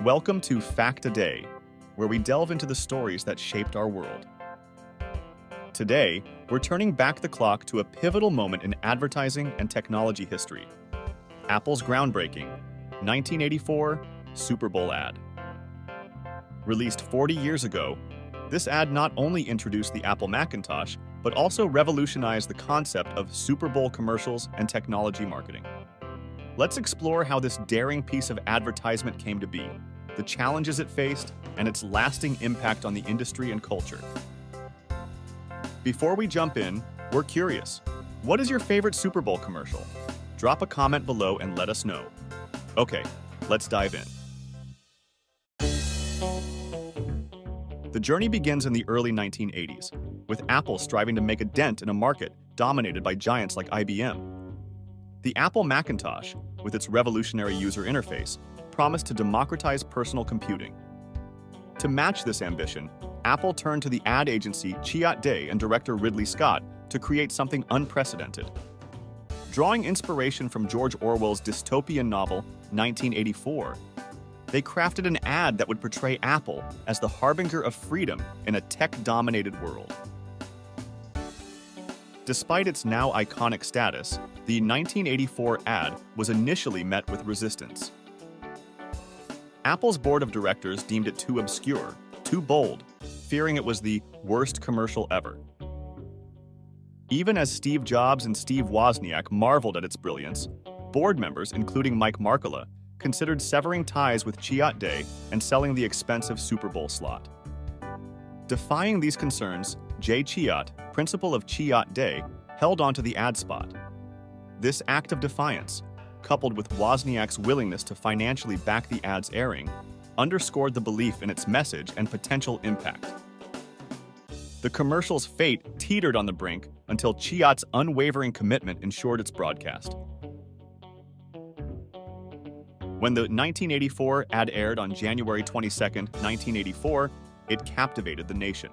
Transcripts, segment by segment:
Welcome to Fact a Day, where we delve into the stories that shaped our world. Today, we're turning back the clock to a pivotal moment in advertising and technology history. Apple's groundbreaking 1984 Super Bowl ad. Released 40 years ago, this ad not only introduced the Apple Macintosh, but also revolutionized the concept of Super Bowl commercials and technology marketing. Let's explore how this daring piece of advertisement came to be, the challenges it faced, and its lasting impact on the industry and culture. Before we jump in, we're curious. What is your favorite Super Bowl commercial? Drop a comment below and let us know. Okay, let's dive in. The journey begins in the early 1980s, with Apple striving to make a dent in a market dominated by giants like IBM. The Apple Macintosh, with its revolutionary user interface, promised to democratize personal computing. To match this ambition, Apple turned to the ad agency Chiat Day and director Ridley Scott to create something unprecedented. Drawing inspiration from George Orwell's dystopian novel 1984, they crafted an ad that would portray Apple as the harbinger of freedom in a tech-dominated world. Despite its now iconic status, the 1984 ad was initially met with resistance. Apple's board of directors deemed it too obscure, too bold, fearing it was the worst commercial ever. Even as Steve Jobs and Steve Wozniak marveled at its brilliance, board members, including Mike Markkula, considered severing ties with Chiat Day and selling the expensive Super Bowl slot. Defying these concerns, Jay Chiat, principal of Chiat Day, held onto the ad spot. This act of defiance, coupled with Wozniak's willingness to financially back the ad's airing, underscored the belief in its message and potential impact. The commercial's fate teetered on the brink until Chiat's unwavering commitment ensured its broadcast. When the 1984 ad aired on January 22, 1984, it captivated the nation.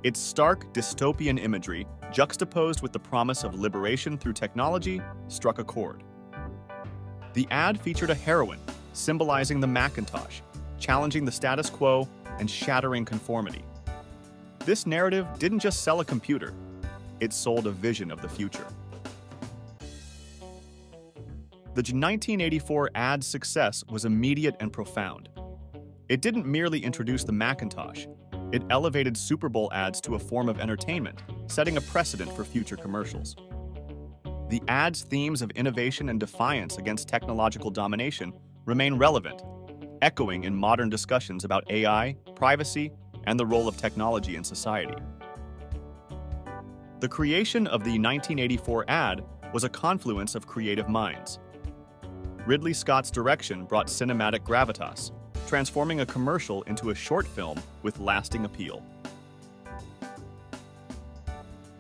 Its stark, dystopian imagery, juxtaposed with the promise of liberation through technology, struck a chord. The ad featured a heroine, symbolizing the Macintosh, challenging the status quo and shattering conformity. This narrative didn't just sell a computer, it sold a vision of the future. The 1984 ad's success was immediate and profound. It didn't merely introduce the Macintosh, it elevated Super Bowl ads to a form of entertainment, setting a precedent for future commercials. The ad's themes of innovation and defiance against technological domination remain relevant, echoing in modern discussions about AI, privacy, and the role of technology in society. The creation of the 1984 ad was a confluence of creative minds. Ridley Scott's direction brought cinematic gravitas, transforming a commercial into a short film with lasting appeal.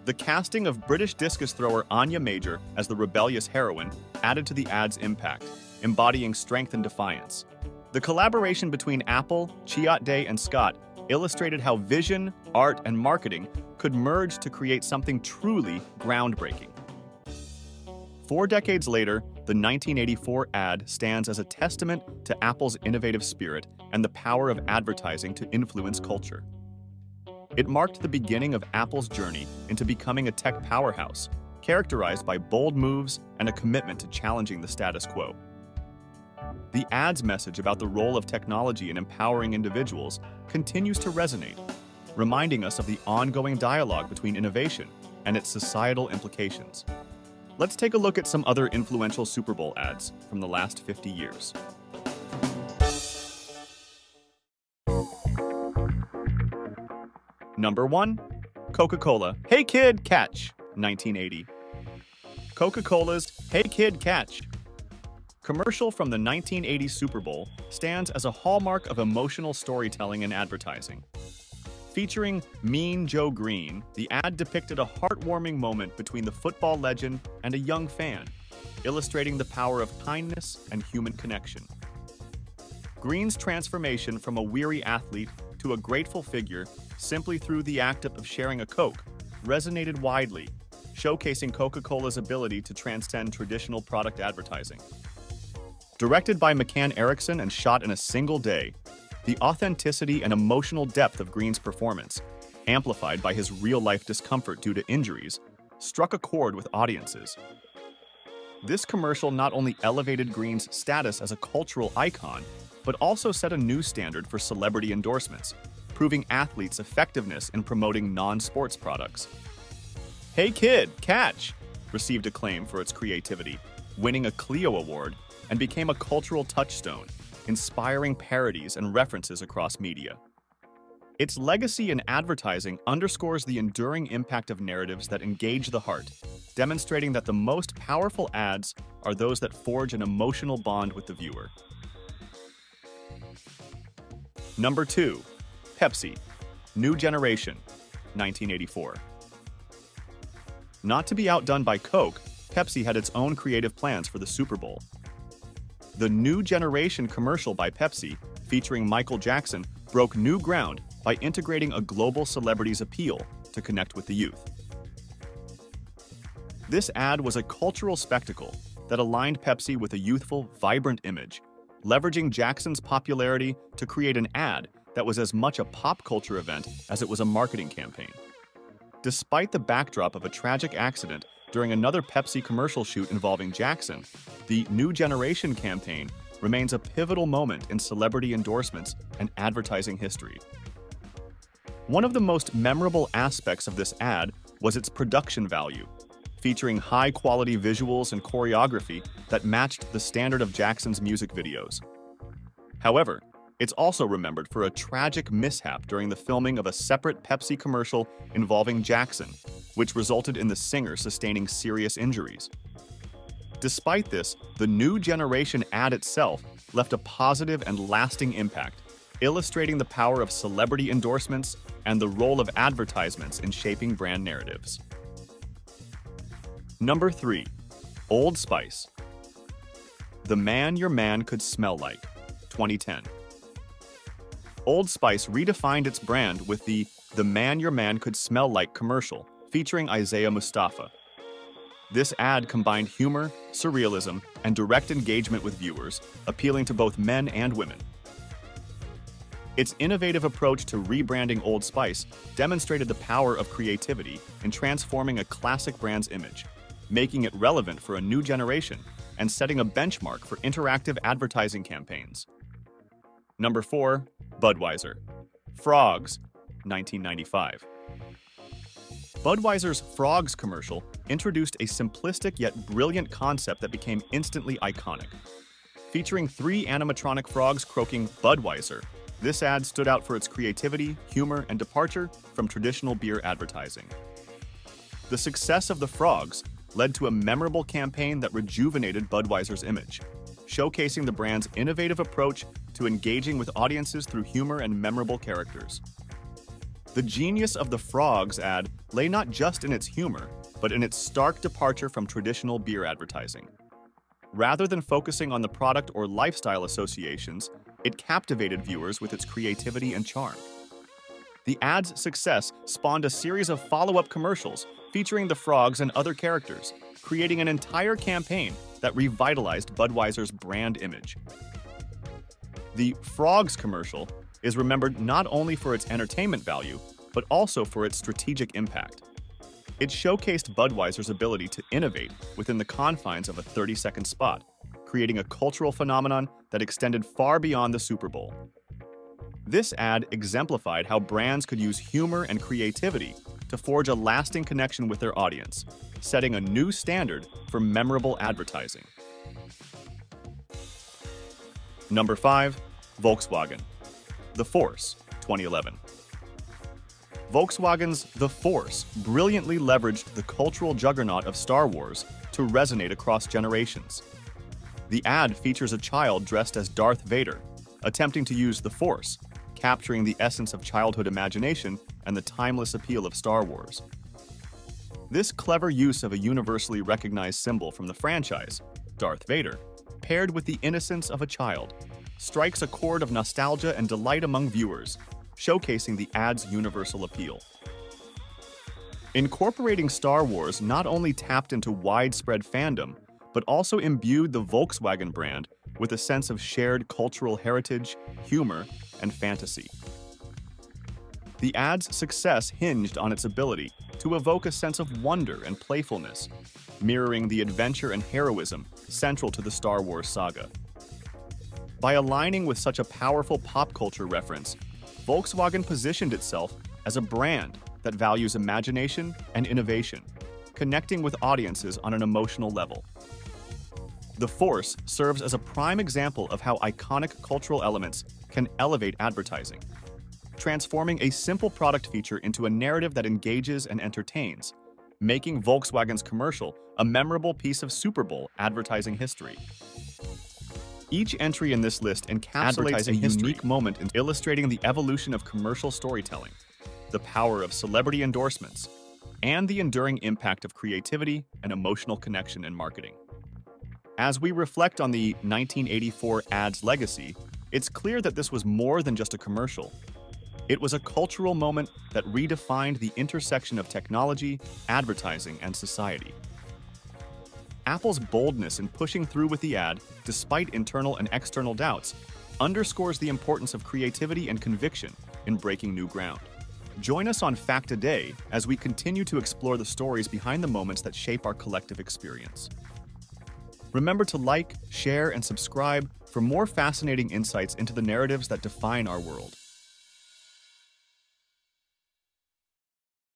The casting of British discus thrower Anya Major as the rebellious heroine added to the ad's impact, embodying strength and defiance. The collaboration between Apple, Chiat Day, and Scott illustrated how vision, art, and marketing could merge to create something truly groundbreaking. 4 decades later, the 1984 ad stands as a testament to Apple's innovative spirit and the power of advertising to influence culture. It marked the beginning of Apple's journey into becoming a tech powerhouse, characterized by bold moves and a commitment to challenging the status quo. The ad's message about the role of technology in empowering individuals continues to resonate, reminding us of the ongoing dialogue between innovation and its societal implications. Let's take a look at some other influential Super Bowl ads from the last 50 years. Number 1. Coca-Cola, "Hey Kid, Catch," 1980. Coca-Cola's "Hey Kid, Catch" commercial from the 1980 Super Bowl stands as a hallmark of emotional storytelling and advertising. Featuring Mean Joe Green, the ad depicted a heartwarming moment between the football legend and a young fan, illustrating the power of kindness and human connection. Green's transformation from a weary athlete to a grateful figure simply through the act of sharing a Coke resonated widely, showcasing Coca-Cola's ability to transcend traditional product advertising. Directed by McCann Erickson and shot in a single day, the authenticity and emotional depth of Green's performance, amplified by his real-life discomfort due to injuries, struck a chord with audiences. This commercial not only elevated Green's status as a cultural icon, but also set a new standard for celebrity endorsements, proving athletes' effectiveness in promoting non-sports products. Hey Kid, Catch! Received acclaim for its creativity, winning a Clio Award, and became a cultural touchstone, inspiring parodies and references across media. Its legacy in advertising underscores the enduring impact of narratives that engage the heart, demonstrating that the most powerful ads are those that forge an emotional bond with the viewer. Number 2. Pepsi, New Generation, 1984. Not to be outdone by Coke, Pepsi had its own creative plans for the Super Bowl. The New Generation commercial by Pepsi, featuring Michael Jackson, broke new ground by integrating a global celebrity's appeal to connect with the youth. This ad was a cultural spectacle that aligned Pepsi with a youthful, vibrant image, leveraging Jackson's popularity to create an ad that was as much a pop culture event as it was a marketing campaign. Despite the backdrop of a tragic accident during another Pepsi commercial shoot involving Jackson, the New Generation campaign remains a pivotal moment in celebrity endorsements and advertising history. One of the most memorable aspects of this ad was its production value, featuring high-quality visuals and choreography that matched the standard of Jackson's music videos. However, it's also remembered for a tragic mishap during the filming of a separate Pepsi commercial involving Jackson, which resulted in the singer sustaining serious injuries. Despite this, the New Generation ad itself left a positive and lasting impact, illustrating the power of celebrity endorsements and the role of advertisements in shaping brand narratives. Number 3. Old Spice, The Man Your Man Could Smell Like, 2010. Old Spice redefined its brand with the Man Your Man Could Smell Like commercial, featuring Isaiah Mustafa. This ad combined humor, surrealism, and direct engagement with viewers, appealing to both men and women. Its innovative approach to rebranding Old Spice demonstrated the power of creativity in transforming a classic brand's image, making it relevant for a new generation and setting a benchmark for interactive advertising campaigns. Number 4. Budweiser, Frogs, 1995. Budweiser's Frogs commercial introduced a simplistic yet brilliant concept that became instantly iconic. Featuring 3 animatronic frogs croaking Budweiser, this ad stood out for its creativity, humor, and departure from traditional beer advertising. The success of the frogs led to a memorable campaign that rejuvenated Budweiser's image, showcasing the brand's innovative approach to engaging with audiences through humor and memorable characters. The genius of the Frogs ad lay not just in its humor, but in its stark departure from traditional beer advertising. Rather than focusing on the product or lifestyle associations, it captivated viewers with its creativity and charm. The ad's success spawned a series of follow-up commercials featuring the frogs and other characters, creating an entire campaign that revitalized Budweiser's brand image. The Frogs commercial is remembered not only for its entertainment value, but also for its strategic impact. It showcased Budweiser's ability to innovate within the confines of a 30-second spot, creating a cultural phenomenon that extended far beyond the Super Bowl. This ad exemplified how brands could use humor and creativity to forge a lasting connection with their audience, setting a new standard for memorable advertising. Number 5. Volkswagen, The Force, 2011. Volkswagen's The Force brilliantly leveraged the cultural juggernaut of Star Wars to resonate across generations. The ad features a child dressed as Darth Vader, attempting to use the Force, capturing the essence of childhood imagination and the timeless appeal of Star Wars. This clever use of a universally recognized symbol from the franchise, Darth Vader, paired with the innocence of a child, strikes a chord of nostalgia and delight among viewers, showcasing the ad's universal appeal. Incorporating Star Wars not only tapped into widespread fandom, but also imbued the Volkswagen brand with a sense of shared cultural heritage, humor, and fantasy. The ad's success hinged on its ability to evoke a sense of wonder and playfulness, mirroring the adventure and heroism central to the Star Wars saga. By aligning with such a powerful pop culture reference, Volkswagen positioned itself as a brand that values imagination and innovation, connecting with audiences on an emotional level. The Force serves as a prime example of how iconic cultural elements can elevate advertising, transforming a simple product feature into a narrative that engages and entertains, making Volkswagen's commercial a memorable piece of Super Bowl advertising history. Each entry in this list encapsulates a unique moment in illustrating the evolution of commercial storytelling, the power of celebrity endorsements, and the enduring impact of creativity and emotional connection in marketing. As we reflect on the 1984 ad's legacy, it's clear that this was more than just a commercial. It was a cultural moment that redefined the intersection of technology, advertising, and society. Apple's boldness in pushing through with the ad, despite internal and external doubts, underscores the importance of creativity and conviction in breaking new ground. Join us on Fact a Day as we continue to explore the stories behind the moments that shape our collective experience. Remember to like, share, and subscribe for more fascinating insights into the narratives that define our world.